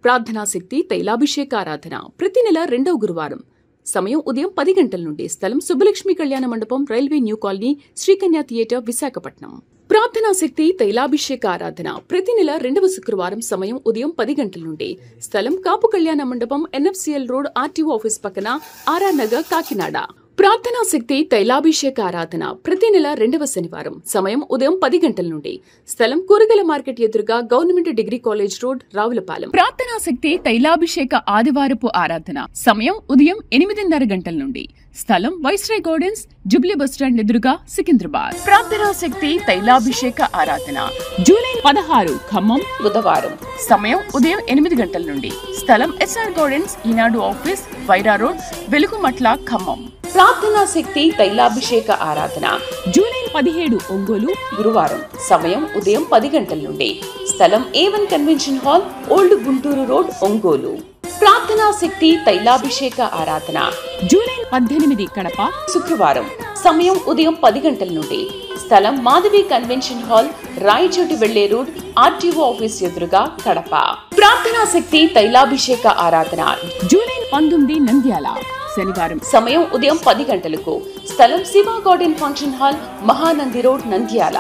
ప్రార్థనా శక్తి తైలాభిషేక ఆరాధన ప్రతి నెల 2వ గురువారం. సమయం ఉదయం 10 గంటల నుండి. స్థలం సుబ్బలక్ష్మి కళ్యాణ మండపం, railway new colony, Srikanya theatre, Visakhapatnam. ప్రార్థనా శక్తి తైలాభిషేక ఆరాధన ప్రతి నెల 2వ శుక్రవారం. సమయం ఉదయం 10 గంటల నుండి. స్థలం కాపు కళ్యాణ మండపం, NFCL రోడ్, RTO ఆఫీస్ పక్కన, RR నగర్, కాకినాడ. ప్రార్థనా శక్తి తైలాభిషేక ఆరాధన ప్రతి నెల 2వ శనివారం. సమయం ఉదయం 10 గంటల నుండి. స్థలం కూరగాయల మార్కెట్ ఎదురుగా, government degree college road, Ravulapalem. ప్రార్థనా శక్తి తైలాభిషేక ఆదివారపు ఆరాధన సమయం ఉదయం 8:30 గంటల నుండి. స్థలం వైస్రాయ్ గార్డెన్స్, జూబ్లీ బస్టాండ్ ఎదురుగా, సికింద్రాబాద్. ప్రార్థనా శక్తి తైలాభిషేక ఆరాధన జూలై 16 ఖమ్మం బుధవారం. సమయం ఉదయం 8 గంటల నుండి. స్థలం SR గార్డెన్స్, ఈనాడు ఆఫీస్, వైరా రోడ్, వెలుగుమట్ల, ఖమ్మం. ప్రార్థనా శక్తి తైలాభిషేక ఆరాధన జూలై 17 ఒంగోలు గురువారం. సమయం ఉదయం 10 గంటల నుండి. స్థలం A1 convention hall, old Guntur road, Ongole. ప్రార్థనా శక్తి తైలాభిషేక ఆరాధన జూలై 18 కడప శుక్రవారం. సమయం ఉదయం 10 గంటల నుండి. స్థలం మాధవి కన్వెన్షన్ హాల్, రాయచోటి వెళ్లే రోడ్, RTO ఆఫీస్ ఎదురుగా, కడప. ప్రార్థనా శక్తి తైలాభిషేక ఆరాధన జూలై 19 నంద్యాల శనివారం. సమయం ఉదయం 10 గంటలకు. స్థలం Shiva garden function hall, Mahanandi road, Nandyal.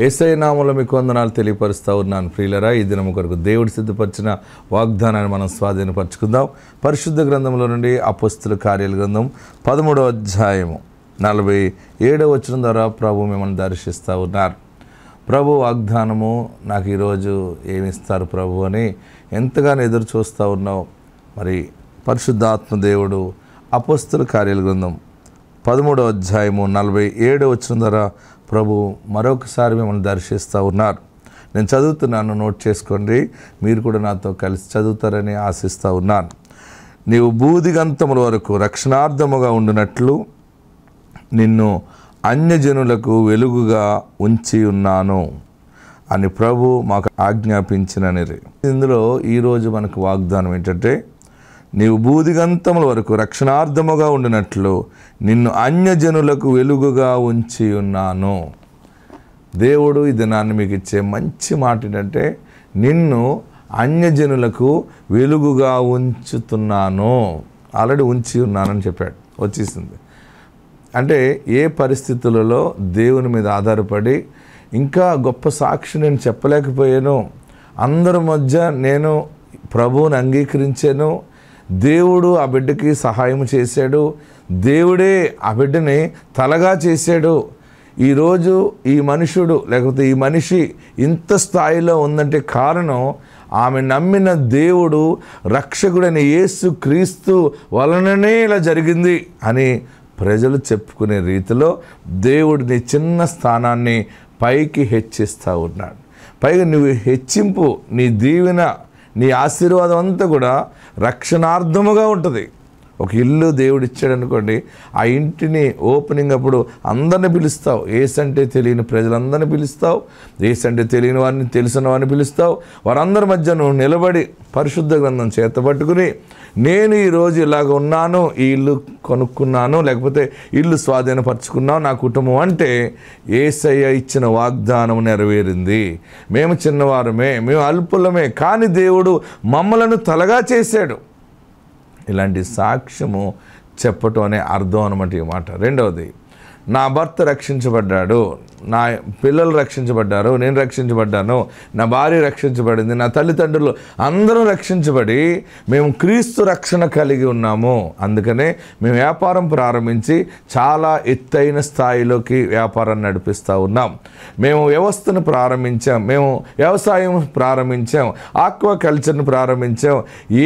Yesayya నామములో మీకు వందనాలు తెలియపరుస్తూ ఉన్నాను ప్రియులరా. ఈ దినము కొరకు దేవుడు సిద్ధపరిచిన వాగ్దానాన్ని మనం స్వాధీనపరచుకుందాం. పరిశుద్ధ గ్రంథంలో నుండి అపోస్తలుల కార్యాల గ్రంథం 13వ అధ్యాయము 47వ వచనం ద్వారా ప్రభు మిమ్మల్ని దర్శిస్తూ ఉన్నారు. ప్రభు వాగ్దానము నాకు ఈరోజు ఏమిస్తారు ప్రభు అని ఎంతగానో ఎదురు చూస్తూ ఉన్నావు. మరి పరిశుద్ధాత్మ దేవుడు అపోస్తలుల కార్యాల గ్రంథం 13వ అధ్యాయము 47వ వచనం ద్వారా ప్రభు మరొకసారి మిమ్మల్ని దర్శిస్తూ ఉన్నారు. నేను చదువుతున్నాను, నోట్ చేసుకోండి. మీరు కూడా నాతో కలిసి చదువుతారని ఆశిస్తూ ఉన్నాను. నీవు భూదిగంతముల వరకు రక్షణార్థముగా ఉండినట్లు నిన్ను అన్యజనులకు వెలుగుగా ఉంచి ఉన్నాను అని ప్రభు మాకు ఆజ్ఞాపించిననిరి. ఇందులో ఈరోజు మనకు వాగ్దానం ఏంటంటే, నీవు భూదిగంతముల వరకు రక్షణార్థముగా ఉండినట్లు నిన్ను అన్యజనులకు వెలుగుగా ఉంచి ఉన్నాను. దేవుడు ఈ దినాన్ని మీకు ఇచ్చే మంచి మాట ఏంటంటే, నిన్ను అన్యజనులకు వెలుగుగా ఉంచుతున్నాను. ఆల్రెడీ ఉంచి ఉన్నానని చెప్పాడు, వచ్చేసింది. అంటే ఏ పరిస్థితులలో దేవుని మీద ఆధారపడి ఇంకా గొప్ప సాక్షి నేను చెప్పలేకపోయాను, అందరి మధ్య నేను ప్రభువుని అంగీకరించాను, దేవుడు ఆ బిడ్డకి సహాయం చేశాడు, దేవుడే ఆ బిడ్డని తలగా చేశాడు, ఈరోజు ఈ మనుషుడు లేకపోతే ఈ మనిషి ఇంత స్థాయిలో ఉందంటే కారణం ఆమె నమ్మిన దేవుడు రక్షకుడైన యేసు క్రీస్తు వలననే ఇలా జరిగింది అని ప్రజలు చెప్పుకునే రీతిలో దేవుడిని చిన్న స్థానాన్ని పైకి హెచ్చిస్తూ ఉన్నాడు. పైగా నువ్వు హెచ్చింపు, నీ దీవెన, నీ ఆశీర్వాదం అంతా కూడా రక్షణార్థముగా ఉంటుంది. ఒక ఇల్లు దేవుడు ఇచ్చాడు అనుకోండి, ఆ ఇంటిని ఓపెనింగ్ అప్పుడు అందరిని పిలుస్తావు. ఏసంటే తెలియని ప్రజలందరినీ పిలుస్తావు, ఏసంటే తెలియని వారిని తెలిసిన వారిని పిలుస్తావు. వారందరి మధ్య నువ్వు నిలబడి పరిశుద్ధ గ్రంథం చేతపట్టుకుని, నేను ఈరోజు ఇలాగ ఉన్నాను, ఈ ఇల్లు కొనుక్కున్నాను, లేకపోతే ఇల్లు స్వాధీనపరచుకున్నాను నా కుటుంబం అంటే యేసయ్య ఇచ్చిన వాగ్దానం నెరవేరింది. మేము చిన్నవారమే, మేము అల్పులమే, కానీ దేవుడు మమ్మలను తలగా చేశాడు. ఇలాంటి సాక్ష్యము చెప్పటం అనే అర్థం అన్నమాట ఈ మాట. రెండవది, నా భర్త రక్షించబడ్డాడు, నా పిల్లలు రక్షించబడ్డారు, నేను రక్షించబడ్డాను, నా భార్య రక్షించబడింది, నా తల్లిదండ్రులు అందరూ రక్షించబడి మేము క్రీస్తు రక్షణ కలిగి ఉన్నాము. అందుకనే మేము వ్యాపారం ప్రారంభించి చాలా ఎత్తైన స్థాయిలోకి వ్యాపారాన్ని నడిపిస్తూ ఉన్నాం. మేము వ్యవస్థను ప్రారంభించాం, మేము వ్యవసాయం ప్రారంభించాం, ఆక్వాకల్చర్ని ప్రారంభించాం.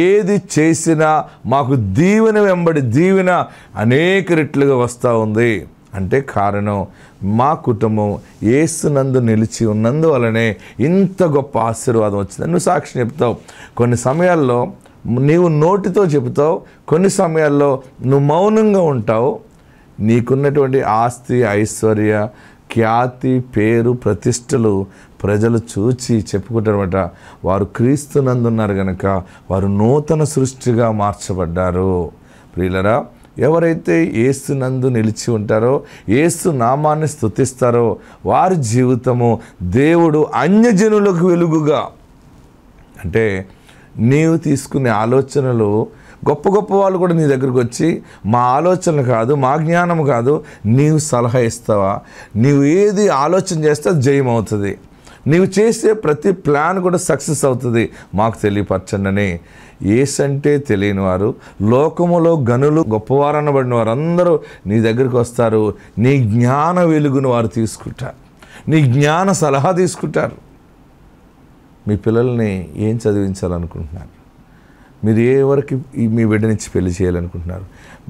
ఏది చేసినా మాకు దీవెన వెంబడి దీవెన అనేక రెట్లుగా వస్తూ ఉంది. అంటే కారణం మా కుటుంబం యేసునందు నిలిచి ఉన్నందువలనే ఇంత గొప్ప ఆశీర్వాదం వచ్చింది. నువ్వు సాక్షి చెప్తావు, కొన్ని సమయాల్లో నీవు నోటితో చెబుతావు, కొన్ని సమయాల్లో నువ్వు మౌనంగా ఉంటావు. నీకున్నటువంటి ఆస్తి, ఐశ్వర్య, ఖ్యాతి, పేరు, ప్రతిష్టలు ప్రజలు చూచి చెప్పుకుంటారన్నమాట, వారు క్రీస్తునందున్నారు కనుక వారు నూతన సృష్టిగా మార్చబడ్డారు. ప్రియులరా, ఎవరైతే యేసునందు నిలిచి ఉంటారో, యేసు నామాన్ని స్తుతిస్తారో వారి జీవితము దేవుడు అన్యజనులకు వెలుగుగా, అంటే నీవు తీసుకునే ఆలోచనలు గొప్ప గొప్ప వాళ్ళు కూడా నీ దగ్గరకు వచ్చి మా ఆలోచనలు కాదు, మా జ్ఞానం కాదు, నీవు సలహా ఇస్తావా, నీవు ఏది ఆలోచన చేస్తే అది జయం అవుతుంది, నీవు చేసే ప్రతి ప్లాన్ కూడా సక్సెస్ అవుతుంది, మాకు తెలియపరచండి అని. ఏసంటే తెలియని వారు, లోకములో గనులు గొప్పవారు అనబడిన వారు అందరూ నీ దగ్గరికి వస్తారు. నీ జ్ఞాన వెలుగును వారు తీసుకుంటారు, నీ జ్ఞాన సలహా తీసుకుంటారు. మీ పిల్లల్ని ఏం చదివించాలనుకుంటున్నారు? మీరు ఏ వరకు మీ బిడ్డనిచ్చి పెళ్లి చేయాలనుకుంటున్నారు?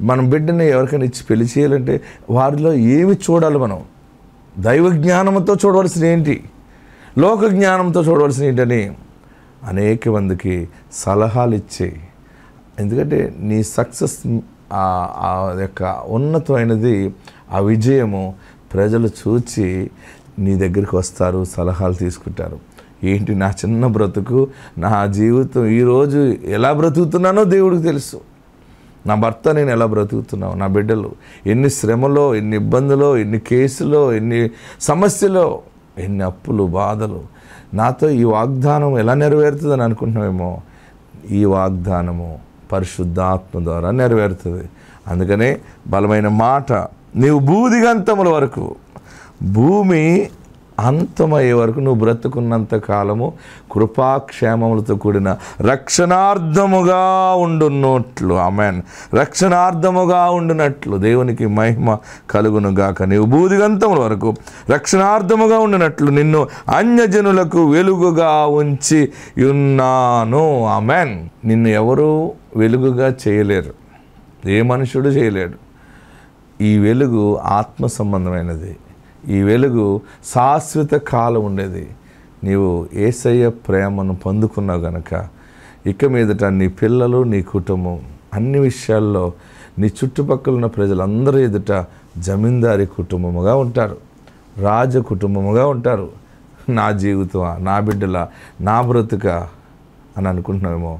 మనం బిడ్డని ఎవరికైనా ఇచ్చి పెళ్లి చేయాలంటే వారిలో ఏమి చూడాలి? మనం దైవ జ్ఞానంతో చూడవలసిన ఏంటి, లోక జ్ఞానంతో చూడవలసిన ఏంటని అనేక మందికి సలహాలు ఇచ్చే. ఎందుకంటే నీ సక్సెస్ ఆ యొక్క ఉన్నతమైనది, ఆ విజయము ప్రజలు చూచి నీ దగ్గరికి వస్తారు, సలహాలు తీసుకుంటారు. ఏంటి నా చిన్న బ్రతుకు, నా జీవితం ఈరోజు ఎలా బ్రతుకుతున్నానో దేవుడికి తెలుసు. నా భర్త నేను ఎలా బ్రతుకుతున్నావు, నా బిడ్డలు ఎన్ని శ్రమలో, ఎన్ని ఇబ్బందులో, ఎన్ని కేసులో, ఎన్ని సమస్యలో, ఎన్ని అప్పులు, బాధలు. నాతో ఈ వాగ్దానం ఎలా నెరవేరుతుందని అనుకుంటున్నామేమో, ఈ వాగ్దానము పరిశుద్ధాత్మ ద్వారా నెరవేరుతుంది. అందుకనే బలమైన మాట, నీవు భూదిగంతముల వరకు, భూమి అంతమయ్యే వరకు నువ్వు బ్రతుకున్నంత కాలము కృపాక్షేమములతో కూడిన రక్షణార్థముగా ఉండున్నట్లు. ఆమెన్. రక్షణార్థముగా ఉండునట్లు దేవునికి మహిమ కలుగునుగాక. నీవు భూదిగంతముల వరకు రక్షణార్థముగా ఉండినట్లు నిన్ను అన్యజనులకు వెలుగుగా ఉంచి ఉన్నాను. ఆమెన్. నిన్ను ఎవరు వెలుగుగా చేయలేరు, ఏ మనుషుడు చేయలేడు. ఈ వెలుగు ఆత్మ సంబంధమైనది, ఈ వెలుగు శాశ్వత కాలం ఉండేది. నీవు యేసయ్య ప్రేమను పొందుకున్నావు గనక ఇక మీదట నీ పిల్లలు, నీ కుటుంబం అన్ని విషయాల్లో నీ చుట్టుపక్కల ఉన్న ప్రజలందరూ ఎదుట జమీందారీ కుటుంబముగా ఉంటారు, రాజ కుటుంబముగా ఉంటారు. నా జీవితమా, నా బిడ్డల, నా బ్రతుక అని అనుకుంటున్నామేమో.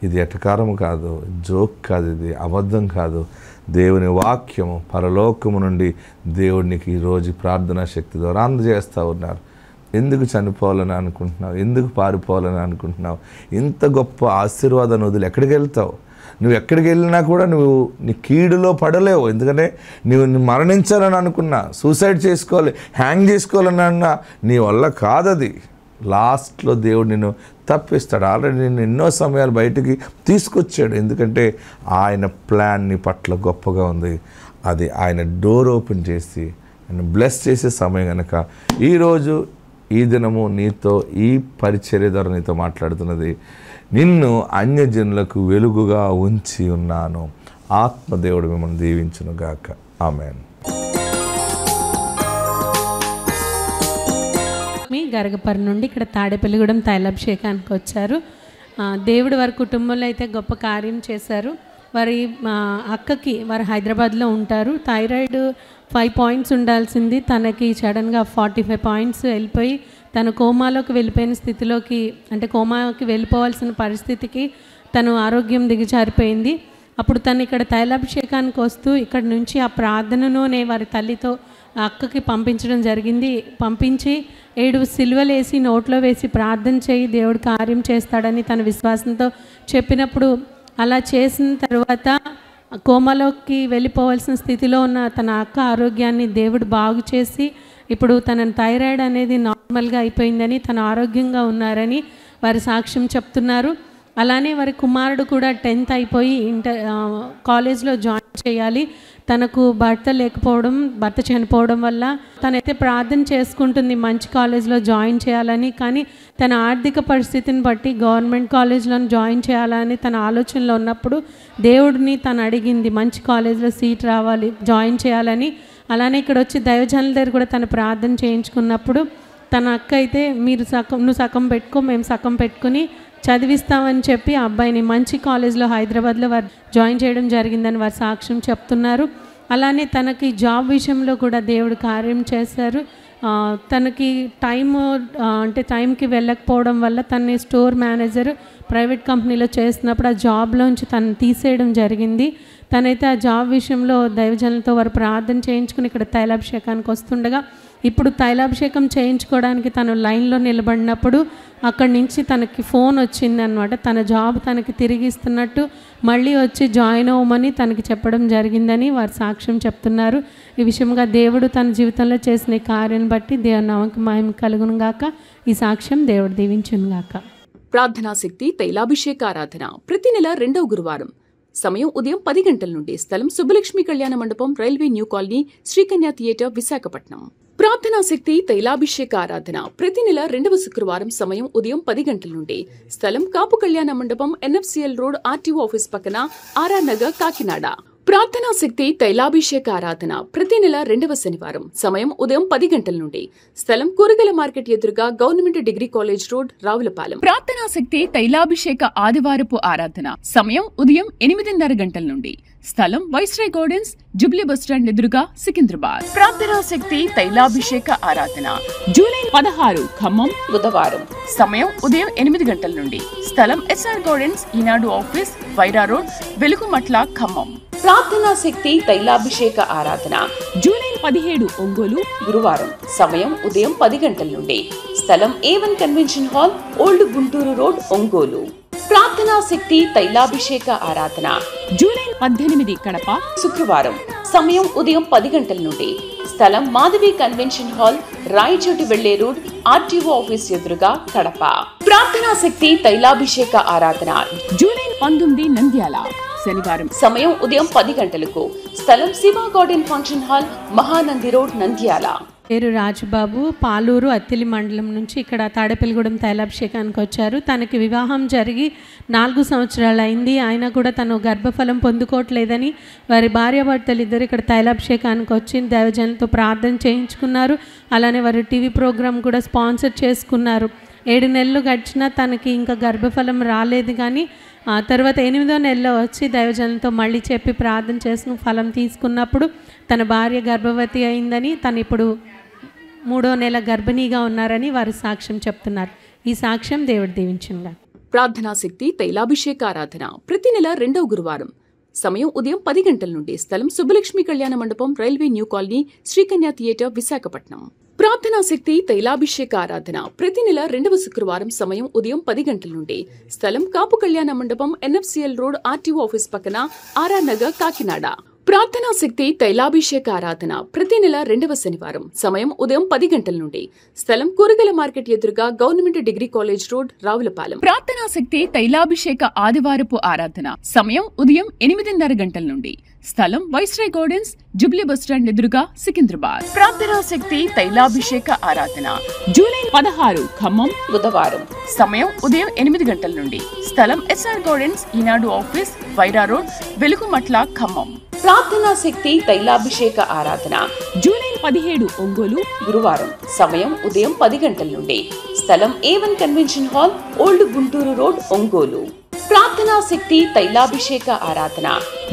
ఇది ఎటకారము కాదు, జోక్ కాదు, ఇది అబద్ధం కాదు. దేవుని వాక్యము పరలోకము నుండి దేవుడికి ఈరోజు ప్రార్థనా శక్తి ద్వారా అందజేస్తూ ఉన్నారు. ఎందుకు చనిపోవాలని అనుకుంటున్నావు? ఎందుకు పారిపోవాలని అనుకుంటున్నావు? ఇంత గొప్ప ఆశీర్వాదాన్ని వదిలి ఎక్కడికి వెళ్తావు? నువ్వు ఎక్కడికి వెళ్ళినా కూడా నువ్వు నీ కీడులో పడలేవు. ఎందుకంటే నువ్వు మరణించాలని అనుకున్నా, సూసైడ్ చేసుకోవాలి, హ్యాంగ్ చేసుకోవాలని అన్నా నీ వల్ల కాదది. లాస్ట్లో దేవుడు నిన్ను తప్పిస్తాడు. ఆల్రెడీ నిన్ను ఎన్నో సమయాలు బయటికి తీసుకొచ్చాడు. ఎందుకంటే ఆయన ప్లాన్ నీ పట్ల గొప్పగా ఉంది. అది ఆయన డోర్ ఓపెన్ చేసి ఆయన బ్లెస్ చేసే సమయం కనుక ఈరోజు ఈ దినము నీతో ఈ పరిచర్య ద్వారా నీతో మాట్లాడుతున్నది. నిన్ను అన్యజనులకు వెలుగుగా ఉంచి ఉన్నాను. ఆత్మదేవుడు మిమ్మల్ని దీవించునుగాక. ఆమేన్. గరగపర్రు నుండి ఇక్కడ తాడేపల్లిగూడెం తైలాభిషేకానికి వచ్చారు. దేవుడు వారి కుటుంబంలో అయితే గొప్ప కార్యం చేశారు. వారి అక్కకి, వారు హైదరాబాద్లో ఉంటారు, థైరాయిడ్ 5 పాయింట్స్ ఉండాల్సింది తనకి సడన్గా 45 పాయింట్స్ వెళ్ళిపోయి తను కోమాలోకి వెళ్ళిపోయిన స్థితిలోకి, అంటే కోమాకి వెళ్ళిపోవాల్సిన పరిస్థితికి తను ఆరోగ్యం దిగజారిపోయింది. అప్పుడు తను ఇక్కడ తైలాభిషేకానికి వస్తూ ఇక్కడ నుంచి ఆ ప్రార్థనలోనే వారి తల్లితో అక్కకి పంపించడం జరిగింది. పంపించి 7 సిలువలు వేసి నోట్లో వేసి ప్రార్థన చేయి, దేవుడు కార్యం చేస్తాడని తన విశ్వాసంతో చెప్పినప్పుడు అలా చేసిన తర్వాత కోమాలోకి వెళ్ళిపోవాల్సిన స్థితిలో ఉన్న తన అక్క ఆరోగ్యాన్ని దేవుడు బాగు చేసి ఇప్పుడు తన థైరాయిడ్ అనేది నార్మల్గా అయిపోయిందని, తన ఆరోగ్యంగా ఉన్నారని వారి సాక్ష్యం చెప్తున్నారు. అలానే వారి కుమారుడు కూడా 10th అయిపోయి కాలేజ్లో జాయిన్ చేయాలి. తనకు భర్త చనిపోవడం వల్ల తనైతే ప్రార్థన చేసుకుంటుంది మంచి కాలేజ్లో జాయిన్ చేయాలని. కానీ తన ఆర్థిక పరిస్థితిని బట్టి గవర్నమెంట్ కాలేజ్లో జాయిన్ చేయాలని తన ఆలోచనలో ఉన్నప్పుడు దేవుడిని తను అడిగింది మంచి కాలేజ్లో సీట్ రావాలి, జాయిన్ చేయాలని. అలానే ఇక్కడ వచ్చి దైవజనుల దగ్గర కూడా తను ప్రార్థన చేయించుకున్నప్పుడు తన అక్క అయితే నువ్వు సగం పెట్టుకో, మేము సగం పెట్టుకుని చదివిస్తామని చెప్పి ఆ అబ్బాయిని మంచి కాలేజ్లో హైదరాబాద్లో వారు జాయిన్ చేయడం జరిగిందని వారు సాక్ష్యం చెప్తున్నారు. అలానే తనకి జాబ్ విషయంలో కూడా దేవుడు కార్యం చేశారు. తనకి టైంకి వెళ్ళకపోవడం వల్ల తనని స్టోర్ మేనేజర్ ప్రైవేట్ కంపెనీలో చేస్తున్నప్పుడు ఆ జాబ్లోంచి తను తీసేయడం జరిగింది. తనైతే ఆ జాబ్ విషయంలో దైవజనులతో వారు ప్రార్థన చేయించుకుని ఇక్కడ తైలాభిషేకానికి వస్తుండగా ఇప్పుడు తైలాభిషేకం చేయించుకోవడానికి తను లైన్లో నిలబడినప్పుడు అక్కడి నుంచి తనకి ఫోన్ వచ్చింది అనమాట. తన జాబ్ తనకి తిరిగి ఇస్తున్నట్టు మళ్ళీ వచ్చి జాయిన్ అవ్వమని తనకి చెప్పడం జరిగిందని వారు సాక్ష్యం చెప్తున్నారు. ఈ విషయంగా దేవుడు తన జీవితంలో చేసిన ఈ కార్యం బట్టి దేవుని నామమునకు మహిమ కలుగును గాక. ఈ సాక్ష్యం దేవుడు దీవించును గాక. ప్రార్థనా శక్తి తైలాభిషేక ఆరాధన ప్రతి నెల 2వ గురువారం. సమయం ఉదయం 10 గంటల నుండి. స్థలం సుబ్బలక్ష్మి కళ్యాణ మండపం, railway new colony, Srikanya theatre, Visakhapatnam. ప్రార్థనా శక్తి తైలాభిషేక ఆరాధన ప్రతి నెల 2వ శుక్రవారం. సమయం ఉదయం 10 గంటల నుండి. స్థలం కాపు కళ్యాణ మండపం, NFCL రోడ్, RTO ఆఫీస్ పక్కన, RR నగర్, కాకినాడ. ప్రార్థనా శక్తి తైలాభిషేక ఆరాధన ప్రతి నెల 2వ శనివారం. సమయం ఉదయం 10 గంటల నుండి. స్థలం కూరగాయల మార్కెట్ ఎదురుగా, government degree college road, Ravulapalem. ప్రార్థనా శక్తి తైలాభిషేక ఆదివారపు ఆరాధన సమయం ఉదయం 8:30 గంటల నుండి. స్థలం వైస్రాయ్ గార్డెన్స్, జూబ్లీ బస్టాండ్ ఎదురుగా, సికింద్రాబాద్. ప్రార్థనా శక్తి తైలాభిషేక ఆరాధన జూలై 16 ఖమ్మం, బుధవారం. సమయం ఉదయం 8 గంటల నుండి. స్థలం SR గార్డెన్స్, ఈనాడు ఆఫీస్, వైరా రోడ్, వెలుగుమట్ల, ఖమ్మం. ప్రార్థనా శక్తి తైలాభిషేక ఆరాధన జూలై 17 ఒంగోలు, గురువారం. సమయం ఉదయం 10 గంటల నుండి. స్థలం A1 convention hall, old Guntur road, Ongole. ప్రార్థనా శక్తి తైలాభిషేక ఆరాధన జూలై 18 కడప, శుక్రవారం. సమయం ఉదయం 10 గంటల నుండి. స్థలం మాధవి కన్వెన్షన్ హాల్, రాయచోటి వెళ్లే రోడ్, RTO ఆఫీస్ ఎదురుగా, కడప. ప్రార్థనా శక్తి తైలాభిషేక ఆరాధన జూలై 19 నంద్యాల, శనివారం. సమయం ఉదయం 10 గంటలకు. స్థలం Shiva garden function hall, Mahanandi road, Nandyal. పేరు రాజుబాబు, పాలూరు అత్తిలి మండలం నుంచి ఇక్కడ తాడేపల్లిగూడెం తైలాభిషేకానికి వచ్చారు. తనకి వివాహం జరిగి 4 సంవత్సరాలు అయింది. ఆయన కూడా తను గర్భఫలం పొందుకోవట్లేదని వారి భార్యాభర్తలు ఇద్దరు ఇక్కడ తైలాభిషేకానికి వచ్చి దైవజనులతో ప్రార్థన చేయించుకున్నారు. అలానే వారు టీవీ ప్రోగ్రాం కూడా స్పాన్సర్ చేసుకున్నారు. 7 నెలలు గడిచినా తనకి ఇంకా గర్భఫలం రాలేదు. కానీ ఆ తర్వాత 8వ నెలలో వచ్చి దైవజనులతో మళ్ళీ చెప్పి ప్రార్థన చేసిన ఫలం తీసుకున్నప్పుడు తన భార్య గర్భవతి అయిందని, తను ఇప్పుడు 3వ నెల గర్భిణీగా ఉన్నారని వారు సాక్ష్యం చెప్తున్నారు. ఈ సాక్ష్యం దేవుడు దీవించునుగా. ప్రార్థనా శక్తి తైలాభిషేక ఆరాధన ప్రతి నెల 2వ గురువారం. సమయం ఉదయం 10 గంటల నుండి. స్థలం సుబ్బలక్ష్మి కళ్యాణ మండపం, railway new colony, Srikanya theatre, Visakhapatnam. ప్రార్థనా శక్తి తైలాభిషేక ఆరాధన ప్రతి నెల 2వ శుక్రవారం. సమయం ఉదయం 10 గంటల నుండి. స్థలం కాపు కళ్యాణ మండపం, NFCL రోడ్, RTO ఆఫీస్ పక్కన, RR నగర్, కాకినాడ. ప్రార్థనా శక్తి తైలాభిషేక ఆరాధన ప్రతి నెల 2వ శనివారం. సమయం ఉదయం 10 గంటల నుండి. స్థలం కూరగాయల మార్కెట్ ఎదురుగా, government degree college road, Ravulapalem. ప్రార్థనా శక్తి తైలాభిషేక ఆదివారపు ఆరాధన సమయం ఉదయం 8:30 గంటల నుండి. స్థలం వైస్రాయ్ గార్డెన్స్, జూబ్లీ బస్టాండ్ ఎదురుగా, సికింద్రాబాద్. ప్రార్థనా శక్తి తైలాభిషేక ఆరాధన జూలై 16 ఖమ్మం, బుధవారం. సమయం ఉదయం 8 గంటల నుండి. స్థలం SR గార్డెన్స్, ఈనాడు ఆఫీస్, వైరా రోడ్, వెలుగుమట్ల, ఖమ్మం. ప్రార్థనా శక్తి తైలాభిషేక ఆరాధన జూలై 17 ఒంగోలు, గురువారం. సమయం ఉదయం 10 గంటల నుండి. స్థలం A1 convention hall, old Guntur road, Ongole. ప్రార్థనా శక్తి తైలాభిషేక ఆరాధన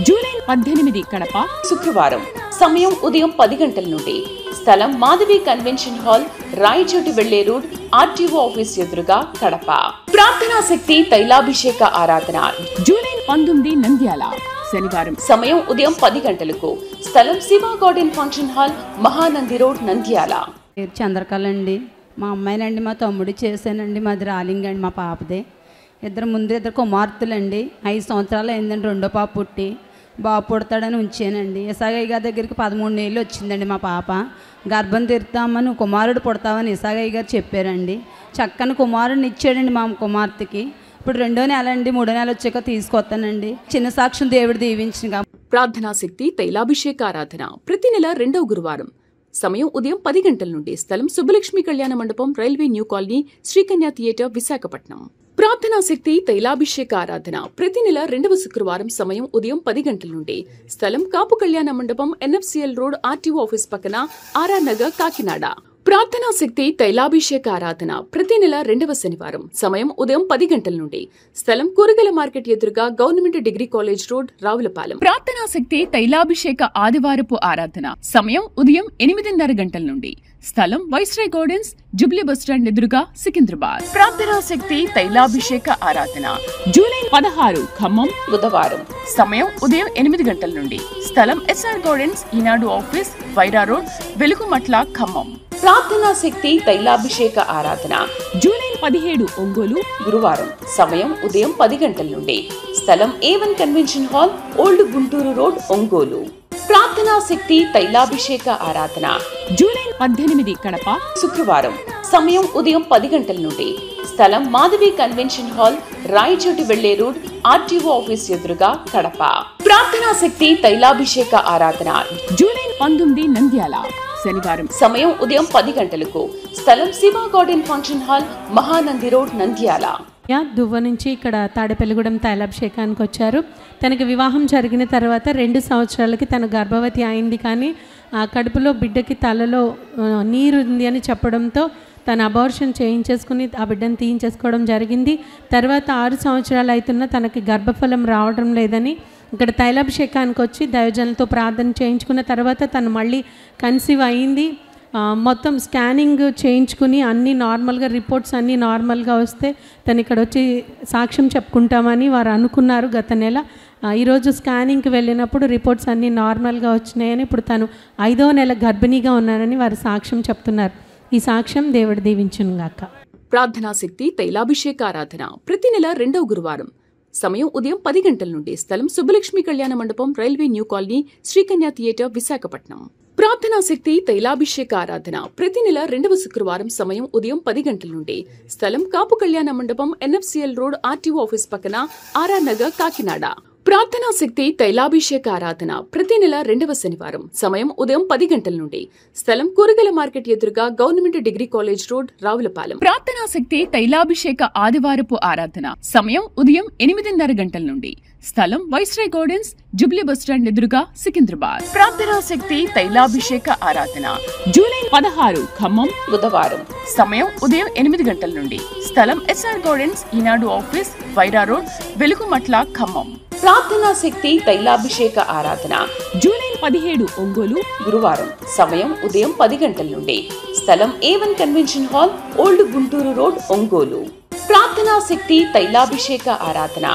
జూలై 18 కడప, శుక్రవారం. సమయం ఉదయం 10 గంటల నుండి. స్థలం మాధవి కన్వెన్షన్ హాల్, రాయచోటి వెళ్లే రోడ్, RTO ఆఫీస్ ఎదురుగా, కడప. ప్రార్థనా శక్తి తైలాభిషేక ఆరాధన జూలై 19 నంద్యాల, శనివారం. సమయం ఉదయం 10 గంటలకు. స్థలం Shiva garden function hall, Mahanandi road, Nandyal. Chandrakala అండి, మా అమ్మాయినండి మా తమ్ముడు చేశానండి. మాది రాలింగ్ అండి, మా పాపదే. ఇద్దరు కుమార్తెలండి. 5 సంవత్సరాలు అయిందండి రెండో పాప పుట్టి. బాబు పుడతాడని ఉంచానండి. ఇసాగయ్య గారి దగ్గరికి 13 నెలలు వచ్చిందండి మా పాప. గర్భం తీరుతామని కుమారుడు పుడతామని ఇసాగయ్య గారు చెప్పారండి. చక్కని కుమారుడిని ఇచ్చాడండి మా కుమార్తెకి. ఇప్పుడు 2వ నెల అండి, 3వ నెల వచ్చాక తీసుకొస్తానండి. చిన్న సాక్ష్యం దేవుడు దీవించిన. ప్రార్థనా శక్తి తైలాభిషేక ఆరాధన ప్రతి నెల 2వ గురువారం. సమయం ఉదయం 10 గంటల నుండి. స్థలం సుబ్బలక్ష్మి కళ్యాణ మండపం, railway new colony, Srikanya theatre, Visakhapatnam. ప్రార్థనా శక్తి తైలాభిషేక ఆరాధన ప్రతి నెల 2వ శుక్రవారం. సమయం ఉదయం 10 గంటల నుండి. స్థలం కాపు కళ్యాణ మండపం, NFCL రోడ్, RTO ఆఫీస్ పక్కన, RR నగర్, కాకినాడ. ప్రార్థనా శక్తి తైలాభిషేక ఆరాధన ప్రతి నెల 2వ శనివారం. సమయం ఉదయం 10 గంటల నుండి. స్థలం కూరగాయల మార్కెట్ ఎదురుగా, government degree college road, Ravulapalem. ప్రార్థనా శక్తి తైలాభిషేక ఆదివారపు ఆరాధన సమయం ఉదయం 8:30 గంటల నుండి. స్థలం వైస్రాయ్ గార్డెన్స్, జూబ్లీ బస్టాండ్ ఎదురుగా, సికింద్రాబాద్. ప్రార్థనా శక్తి తైలాభిషేక ఆరాధన జూలై 16 ఖమ్మం, బుధవారం. సమయం ఉదయం 8 గంటల నుండి. స్థలం SR గార్డెన్స్, ఈనాడు ఆఫీస్, వైరా రోడ్, వెలుగుమట్ల, ఖమ్మం. ప్రార్థనా శక్తి తైలాభిషేక ఆరాధన జూలై 17 ఒంగోలు గురువారం. సమయం ఉదయం 10 గంటల నుండి. స్థలం A1 convention hall, old Guntur road, Ongole. ప్రార్థనా శక్తి తైలాభిషేక ఆరాధన జూలై 18 కడప శుక్రవారం. సమయం ఉదయం 10 గంటల నుండి. స్థలం మాధవి కన్వెన్షన్ హాల్, రాయచోటి వెళ్లే రోడ్, ఆర్టీఓ ఆఫీస్ ఎదురుగా, కడప. ప్రార్థనా శక్తి తైలాభిషేక ఆరాధన జూలై 19 నంద్యాల శనివారం. సమయం ఉదయం 10 గంటలకు. స్థలం Shiva garden function hall, Mahanandi road, Nandyal. Duvva నుంచి ఇక్కడ తాడేపల్లిగూడెం తైలాభిషేకానికి వచ్చారు. తనకి వివాహం జరిగిన తర్వాత 2 సంవత్సరాలకి తన గర్భవతి అయింది. కానీ ఆ కడుపులో బిడ్డకి తలలో నీరు ఉంది అని చెప్పడంతో తను అబార్షన్ చేయించేసుకుని ఆ బిడ్డను తీయించేసుకోవడం జరిగింది. తర్వాత 6 సంవత్సరాలు అవుతున్నా తనకి గర్భఫలం రావడం లేదని ఇక్కడ తైలాభిషేకానికి వచ్చి దైవజనులతో ప్రార్థన చేయించుకున్న తర్వాత తను మళ్ళీ కన్సీవ్ అయింది. మొత్తం స్కానింగ్ చేయించుకుని అన్నీ నార్మల్గా, రిపోర్ట్స్ అన్నీ నార్మల్గా వస్తే తను ఇక్కడ వచ్చి సాక్ష్యం చెప్పుకుంటామని వారు అనుకున్నారు గత నెల. ఈరోజు స్కానింగ్కి వెళ్ళినప్పుడు రిపోర్ట్స్ అన్నీ నార్మల్గా వచ్చినాయని, ఇప్పుడు తను 5వ నెల గర్భిణీగా ఉన్నారని వారు సాక్ష్యం చెప్తున్నారు. ఈ సాక్ష్యం దేవుడు దీవించును గాక. ప్రార్థనా శక్తి తైలాభిషేక ఆరాధన ప్రతి నెల 2వ గురువారం. సమయం ఉదయం 10 గంటల నుండి. స్థలం సుబ్బలక్ష్మి కళ్యాణ మండపం, railway new colony, Srikanya theatre, Visakhapatnam. ప్రార్థనా శక్తి తైలాభిషేక ఆరాధన ప్రతి నెల 2వ శుక్రవారం. సమయం ఉదయం 10 గంటల నుండి. స్థలం కాపు కళ్యాణ మండపం, NFCL రోడ్, ఆర్టీఓ ఆఫీస్ పక్కన, ఆర్ఆర్ నగర్, కాకినాడ. ప్రార్థనా శక్తి తైలాభిషేక ఆరాధన ప్రతి నెల 2వ శనివారం. సమయం ఉదయం 10 గంటల నుండి. స్థలం కూరగాయల మార్కెట్ ఎదురుగా, government degree college road, Ravulapalem. ప్రార్థనా శక్తి తైలాభిషేక ఆదివారపు ఆరాధన సమయం ఉదయం 8:30 గంటల నుండి. స్థలం వైస్రాయ్ గార్డెన్స్, జుబ్లీ బస్టాండ్ ఎదురుగా, సికింద్రాబాద్. ప్రార్థనా శక్తి తైలాభిషేక ఆరాధన జూలై 16 ఖమ్మం బుధవారం. సమయం ఉదయం 8 గంటల నుండి. స్థలం SR గార్డెన్స్, ఈనాడు ఆఫీస్, వైరా రోడ్, వెలుగుమట్ల, ఖమ్మం. ప్రార్థనా శక్తి తైలాభిషేక ఆరాధన జూలై 17 ఒంగోలు గురువారం. సమయం ఉదయం 10 గంటల నుండి. స్థలం A1 convention hall, old Guntur road, Ongole. ప్రార్థనా శక్తి తైలాభిషేక ఆరాధన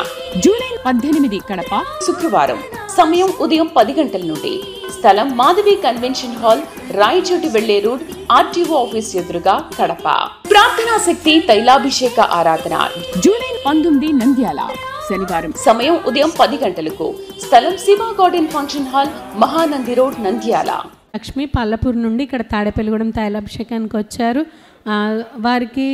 జూలై 18 కడప శుక్రవారం. సమయం ఉదయం 10 గంటల నుండి. స్థలం మాధవి కన్వెన్షన్ హాల్, రాయచోటి వెళ్లే రోడ్, ఆర్టీఓ ఆఫీస్ ఎదురుగా, కడప. ప్రార్థనా శక్తి తైలాభిషేక ఆరాధన జూలై 19 నంద్యాల శనివారం. సమయం ఉదయం 10 గంటలకు. స్థలం Shiva garden function hall, Mahanandi road, Nandyal. Lakshmi Pallapur నుండి ఇక్కడ తాడేపల్లిగూడెం తైలాభిషేకానికి వచ్చారు. వారికి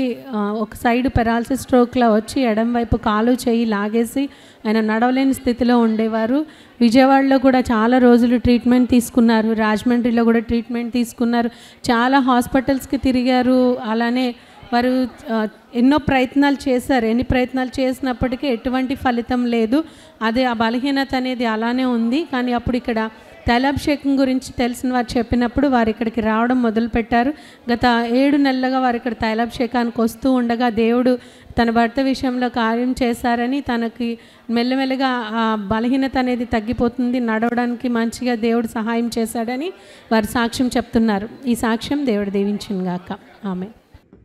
ఒక సైడ్ పెరాలసిస్ స్ట్రోక్లో వచ్చి ఎడం వైపు కాలు చేయి లాగేసి ఆయన నడవలేని స్థితిలో ఉండేవారు. విజయవాడలో కూడా చాలా రోజులు ట్రీట్మెంట్ తీసుకున్నారు, రాజమండ్రిలో కూడా ట్రీట్మెంట్ తీసుకున్నారు, చాలా హాస్పిటల్స్కి తిరిగారు. అలానే వారు ఎన్నో ప్రయత్నాలు చేశారు. ఎన్ని ప్రయత్నాలు చేసినప్పటికీ ఎటువంటి ఫలితం లేదు. అదే ఆ బలహీనత అనేది అలానే ఉంది. కానీ అప్పుడు ఇక్కడ తైలాభిషేకం గురించి తెలిసిన వారు చెప్పినప్పుడు వారు ఇక్కడికి రావడం మొదలుపెట్టారు. గత 7 నెలలుగా వారు ఇక్కడ తైలాభిషేకానికి వస్తూ ఉండగా దేవుడు తన భర్త విషయంలో కార్యం చేశారని, తనకి మెల్లమెల్లగా ఆ బలహీనత అనేది తగ్గిపోతుంది, నడవడానికి మంచిగా దేవుడు సహాయం చేశాడని వారు సాక్ష్యం చెప్తున్నారు. ఈ సాక్ష్యం దేవుడు దీవించును గాక. ఆమె.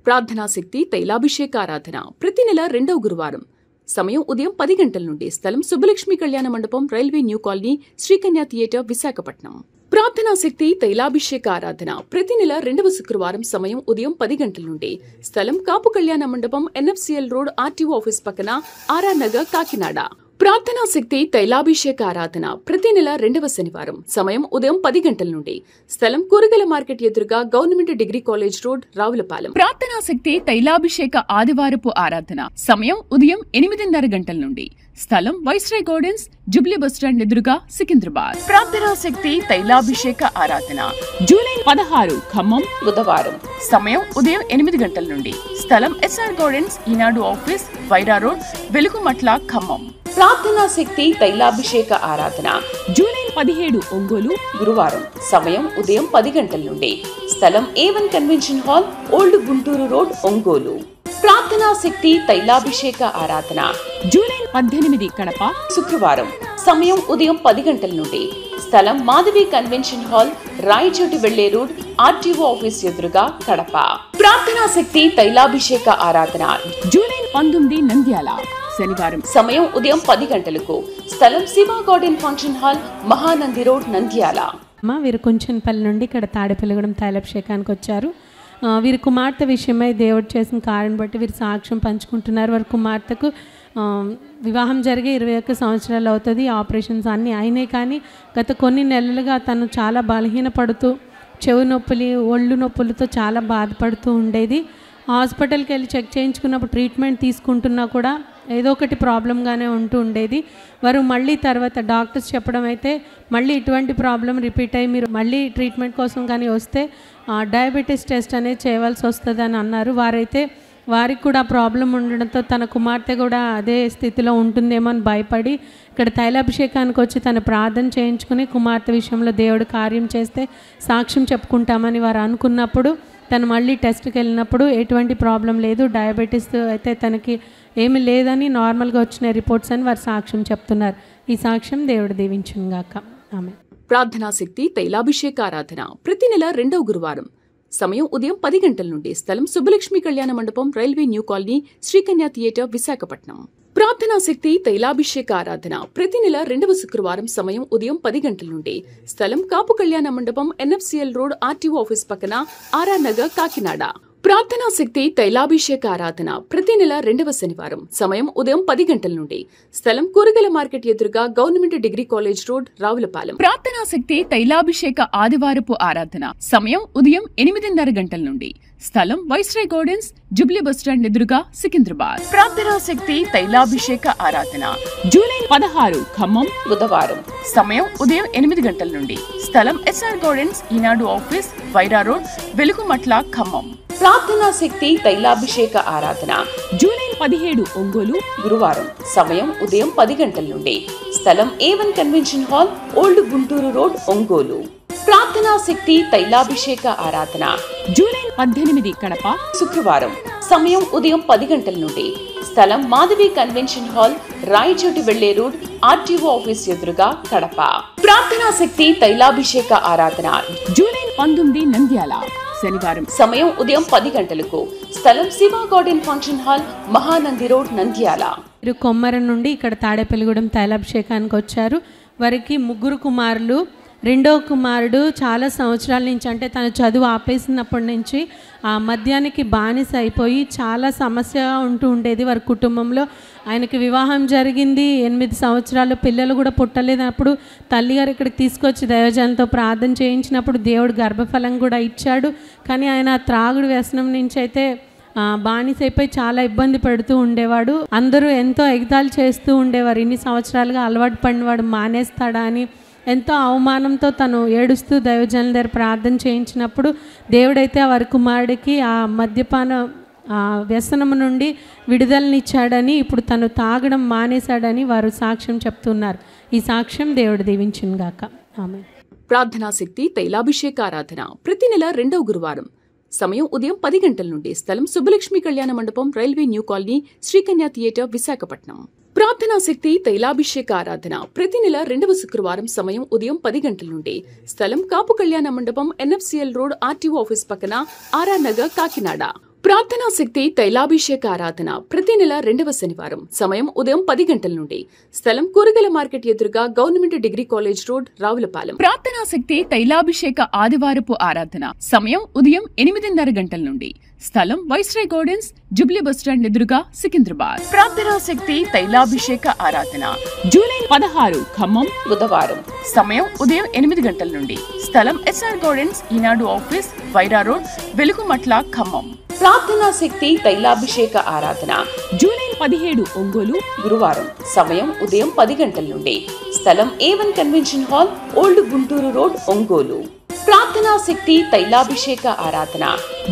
ప్రార్థనా శక్తి తైలాభిషేక ఆరాధన ప్రతి నెల 2వ గురువారం. సమయం ఉదయం 10 గంటల నుండి. స్థలం సుబ్బలక్ష్మి కళ్యాణ మండపం, railway new colony, Srikanya theatre, Visakhapatnam. ప్రార్థనా శక్తి తైలాభిషేక ఆరాధన ప్రతి నెల 2వ శుక్రవారం. సమయం ఉదయం 10 గంటల నుండి. స్థలం కాపు కళ్యాణ మండపం, NFCL రోడ్, ఆర్టీఓ ఆఫీస్ పక్కన, ఆర్ఆర్ నగర్, కాకినాడ. ప్రార్థనా శక్తి తైలాభిషేక ఆరాధన ప్రతి నెల 2వ శనివారం. సమయం ఉదయం 10 గంటల నుండి. స్థలం కూరగాయల మార్కెట్ ఎదురుగా, government degree college road, Ravulapalem. ప్రార్థనా శక్తి తైలాభిషేక ఆదివారపు ఆరాధన సమయం ఉదయం 8:30 గంటల నుండి. స్థలం వైస్రాయ్ గార్డెన్స్, జుబ్లీ బస్టాండ్ ఎదురుగా, సికింద్రాబాద్. ప్రార్థనా శక్తి తైలాభిషేక ఆరాధన జూలై 16 ఖమ్మం బుధవారం. సమయం ఉదయం 8 గంటల నుండి. స్థలం SR గార్డెన్స్, ఈనాడు ఆఫీస్, వైరా రోడ్, వెలుగుమట్ల, ఖమ్మం. ప్రార్థనా శక్తి తైలాభిషేక ఆరాధన జూలై 17 ఒంగోలు గురువారం. సమయం ఉదయం 10 గంటల నుండి. స్థలం A1 convention hall, old Guntur road, Ongole. ప్రార్థనా శక్తి తైలాభిషేక ఆరాధన జూలై 18 కడప శుక్రవారం. సమయం ఉదయం 10 గంటల నుండి. స్థలం మాధవి కన్వెన్షన్ హాల్, రాయచోటి వెళ్లే రోడ్, ఆర్టీఓ ఆఫీస్ ఎదురుగా, కడప. ప్రార్థనా శక్తి తైలాభిషేక ఆరాధన జూలై 19 నంద్యాల శనివారం. సమయం ఉదయం 10 గంటలకు. స్థలం Shiva garden function hall, Mahanandi road, Nandyal. వీరు కుంచన్పల్లి నుండి ఇక్కడ తాడేపల్లిగూడెం తైలాభిషేకానికి వచ్చారు. వీరి కుమార్తె విషయమై దేవుడు చేసిన కార్యం బట్టి వీరి సాక్ష్యం పంచుకుంటున్నారు. వారి కుమార్తెకు వివాహం జరిగి 21 సంవత్సరాలు అవుతుంది. ఆపరేషన్స్ అన్నీ అయినాయి, కానీ గత కొన్ని నెలలుగా తను చాలా బలహీనపడుతూ చెవు నొప్పులు, ఒళ్ళు నొప్పులతో చాలా బాధపడుతూ ఉండేది. హాస్పిటల్కి వెళ్ళి చెక్ చేయించుకున్నప్పుడు ట్రీట్మెంట్ తీసుకుంటున్నా కూడా ఏదో ఒకటి ప్రాబ్లంగానే ఉంటూ ఉండేది. వారు మళ్ళీ తర్వాత డాక్టర్స్ చెప్పడం అయితే మళ్ళీ ఇటువంటి ప్రాబ్లం రిపీట్ అయ్యి మీరు మళ్ళీ ట్రీట్మెంట్ కోసం కానీ వస్తే డయాబెటీస్ టెస్ట్ అనేది చేయవలసి వస్తుంది అని అన్నారు. వారికి కూడా ప్రాబ్లం ఉండడంతో తన కుమార్తె కూడా అదే స్థితిలో ఉంటుందేమో అని భయపడి ఇక్కడ తైలాభిషేకానికి వచ్చి తను ప్రార్థన చేయించుకుని కుమార్తె విషయంలో దేవుడు కార్యం చేస్తే సాక్ష్యం చెప్పుకుంటామని వారు అనుకున్నప్పుడు తను మళ్ళీ టెస్ట్కి వెళ్ళినప్పుడు ఎటువంటి ప్రాబ్లం లేదు, డయాబెటీస్ అయితే తనకి ఏమీ లేదని నార్మల్గా వచ్చిన రిపోర్ట్స్ అని వారు సాక్ష్యం చెప్తున్నారు. ఈ సాక్ష్యం దేవుడు దీవించును గాక. ఆమె ప్రార్థనా శక్తి తైలాభిషేక ఆరాధన ప్రతి నెల 2వ గురువారం. సమయం ఉదయం 10 గంటల నుండి. స్థలం సుబ్బలక్ష్మి కళ్యాణ మండపం, railway new colony, Srikanya theatre, Visakhapatnam. ప్రార్థనా శక్తి తైలాభిషేక ఆరాధన ప్రతి నెల 2వ శుక్రవారం. సమయం ఉదయం 10 గంటల నుండి. స్థలం కాపు కళ్యాణ మండపం, NFCL రోడ్, RTO ఆఫీస్ పక్కన, RR నగర్, కాకినాడ. ప్రార్థనా శక్తి తైలాభిషేక ఆరాధన ప్రతి నెల 2వ శనివారం. సమయం ఉదయం 10 గంటల నుండి. స్థలం కూరగాయల మార్కెట్ ఎదురుగా, government degree college road, Ravulapalem. ప్రార్థనా శక్తి తైలాభిషేక ఆదివారపు ఆరాధన సమయం ఉదయం 8:30 గంటల నుండి. స్థలం వైస్రాయ్ గార్డెన్స్, జూబ్లీ బస్టాండ్ ఎదురుగా, సికింద్రాబాద్. ప్రార్థనా శక్తి తైలాభిషేక ఆరాధన జూలై 16 ఖమ్మం, బుధవారం. సమయం ఉదయం 8 గంటల నుండి. స్థలం SR గార్డెన్స్, ఈనాడు ఆఫీస్, వైరా రోడ్, వెలుగుమట్ల, ఖమ్మం. ప్రార్థనా శక్తి తైలాభిషేక ఆరాధన జూలై 17 ఒంగోలు, గురువారం. సమయం ఉదయం 10 గంటల నుండి. స్థలం A1 convention hall, old Guntur road, Ongole. ప్రార్థనా శక్తి తైలాభిషేక ఆరాధన జూలై 18 కడప, శుక్రవారం. సమయం ఉదయం 10 గంటల నుండి. స్థలం మాధవి కన్వెన్షన్ హాల్, రాయచోటి వెళ్లే రోడ్, RTO ఆఫీస్ ఎదురుగా, కడప. ప్రార్థనా శక్తి తైలాభిషేక ఆరాధన జూలై 19 నంద్యాల, శనివారం. సమయం ఉదయం 10 గంటలకు. స్థలం Shiva garden function hall, Mahanandi road, Nandyal. వీరు కొమ్మరం నుండి ఇక్కడ తాడేపల్లిగూడెం తైలాభిషేకానికి వచ్చారు. వారికి 3 కుమారులు. 2వ కుమారుడు చాలా సంవత్సరాల నుంచి, అంటే తన చదువు ఆపేసినప్పటి నుంచి ఆ మద్యానికి బానిస అయిపోయి చాలా సమస్యగా ఉంటూ ఉండేది వారి కుటుంబంలో. ఆయనకి వివాహం జరిగింది, 8 సంవత్సరాలు, పిల్లలు కూడా పుట్టలేనప్పుడు తల్లిగారు ఇక్కడికి తీసుకొచ్చి దైవజనంతో ప్రార్థన చేయించినప్పుడు దేవుడు గర్భఫలం కూడా ఇచ్చాడు. కానీ ఆయన త్రాగుడు వ్యసనం నుంచి అయితే బానిస అయిపోయి చాలా ఇబ్బంది పెడుతూ ఉండేవాడు. అందరూ ఎంతో ఎగతాళి చేస్తూ ఉండేవారు, ఇన్ని సంవత్సరాలుగా అలవాటు పడినవాడు మానేస్తాడా అని. ఎంతో అవమానంతో తను ఏడుస్తూ దైవజనుల దగ్గర ప్రార్థన చేయించినప్పుడు దేవుడైతే వారి కుమారుడికి ఆ మద్యపాన వ్యసనము నుండి విడుదలనిచ్చాడని, ఇప్పుడు తను తాగడం మానేశాడని వారు సాక్ష్యం చెప్తున్నారు. ఈ సాక్ష్యం దేవుడు దీవించును గాక. ఆమేన్. ప్రార్థనా శక్తి తైలాభిషేక ఆరాధన ప్రతి నెల 2వ గురువారం. సమయం ఉదయం 10 గంటల నుండి. స్థలం సుబ్బలక్ష్మి కళ్యాణ మండపం, railway new colony, Srikanya theatre, Visakhapatnam. ప్రార్థనా శక్తి తైలాభిషేక ఆరాధన ప్రతి నెల 2వ శుక్రవారం. సమయం ఉదయం 10 గంటల నుండి. స్థలం కాపు కళ్యాణ మండపం, NFCL రోడ్, RTO ఆఫీస్ పక్కన, RR నగర్, కాకినాడ. ప్రార్థనా శక్తి తైలాభిషేక ఆరాధన ప్రతి నెల 2వ శనివారం. సమయం ఉదయం 10 గంటల నుండి. స్థలం కూరగాయల మార్కెట్ ఎదురుగా, government degree college road, Ravulapalem. ప్రార్థనా శక్తి తైలాభిషేక ఆదివారపు ఆరాధన సమయం ఉదయం 8:30 గంటల నుండి. స్థలం వైస్రాయ్ గార్డెన్స్, జూబ్లీ బస్టాండ్ ఎదురుగా, సికింద్రాబాద్. ప్రార్థనా శక్తి తైలాభిషేక ఆరాధన జూలై 16 ఖమ్మం, బుధవారం. సమయం ఉదయం 8 గంటల నుండి. స్థలం SR గార్డెన్స్, ఈనాడు ఆఫీస్, వైరా రోడ్, వెలుగుమట్ల, ఖమ్మం. ప్రార్థనా శక్తి తైలాభిషేక ఆరాధన జూలై 17 ఒంగోలు, గురువారం. సమయం ఉదయం 10 గంటల నుండి. స్థలం A1 convention hall, old Guntur road, Ongole. ప్రార్థనా శక్తి తైలాభిషేక ఆరాధన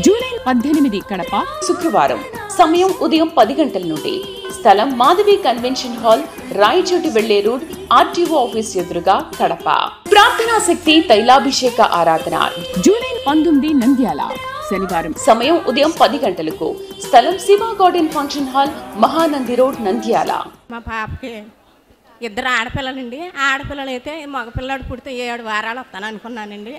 జూలై 18 కడప, శుక్రవారం. సమయం ఉదయం 10 గంటల నుండి. స్థలం మాధవి కన్వెన్షన్ హాల్, రాయచోటి వెళ్లే రోడ్, RTO ఆఫీస్ ఎదురుగా, కడప. ప్రార్థనా శక్తి తైలాభిషేక ఆరాధన జూలై 19 నంద్యాల, శనివారం. సమయం ఉదయం 10 గంటలకు. స్థలం Shiva garden function hall, Mahanandi road, Nandyal. మా పాపకి 2 ఆడపిల్లలండి. ఆడపిల్లలు అయితే మగపిల్లడు పుడితే 7 వారాలు వస్తాను అనుకున్నానండి.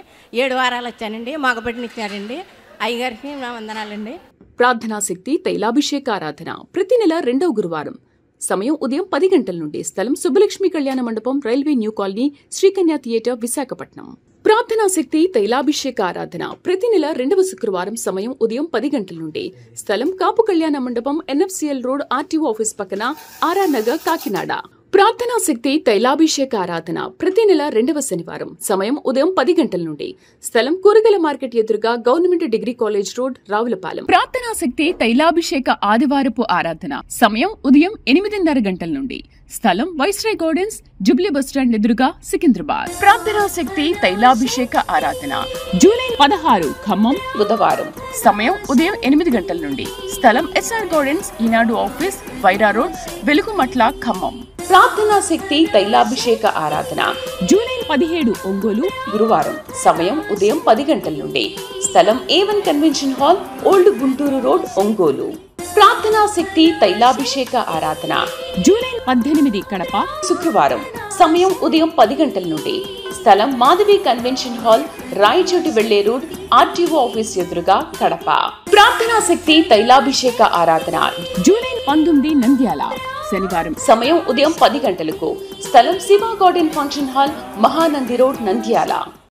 7 వారాలు వచ్చానండి. మగబిడ్డనిచ్చారండి. అయ్యగారికి నా వందనాలండి. ప్రార్థనా శక్తి తైలాభిషేక ఆరాధన ప్రతి నెల 2వ గురువారం. సమయం ఉదయం 10 గంటల నుండి. స్థలం సుబ్బలక్ష్మి కళ్యాణ మండపం, railway new colony, Srikanya theatre, Visakhapatnam. ప్రార్థనా శక్తి తైలాభిషేక ఆరాధన ప్రతి నెల 2వ శుక్రవారం సమయం ఉదయం 10 గంటల నుండి. స్థలం కాపు కళ్యాణ మండపం, NFCL రోడ్, RTO ఆఫీస్ పక్కన, RR నగర్, కాకినాడ. ప్రార్థనా శక్తి తైలాభిషేక ఆరాధన ప్రతి నెల 2వ శనివారం సమయం ఉదయం 10 గంటల నుండి. స్థలం కూరగాయల మార్కెట్ ఎదురుగా, government degree college road, Ravulapalem. ప్రార్థనా శక్తి తైలాభిషేక ఆదివారపు ఆరాధన సమయం ఉదయం 8:30 గంటల నుండి. స్థలం వైస్రాయ్ గార్డెన్స్, జూబ్లీ బస్టాండ్ ఎదురుగా, సికింద్రాబాద్. ప్రార్థనా శక్తి తైలాభిషేక ఆరాధన జూలై 16 ఖమ్మం బుధవారం సమయం ఉదయం 8 గంటల నుండి. స్థలం SR గార్డెన్స్, ఈనాడు ఆఫీస్, వైరా రోడ్, వెలుగుమట్ల, ఖమ్మం. ప్రార్థనా శక్తి తైలాభిషేక ఆరాధన జూలై 17 ఒంగోలు గురువారం సమయం ఉదయం 10 గంటల నుండి. స్థలం A1 convention hall, old Guntur road, Ongole. ప్రార్థనా శక్తి తైలాభిషేక ఆరాధన జూలై 18 కడప శుక్రవారం సమయం ఉదయం 10 గంటల నుండి. స్థలం మాధవి కన్వెన్షన్ హాల్, రాయచోటి వెళ్లే రోడ్, RTO ఆఫీస్ ఎదురుగా, కడప. ప్రార్థనా శక్తి తైలాభిషేక ఆరాధన జూలై 19 నంద్యాల శనివారం సమయం ఉదయం 10 గంటలకు. స్థలం Shiva garden function hall, Mahanandi road, Nandyal.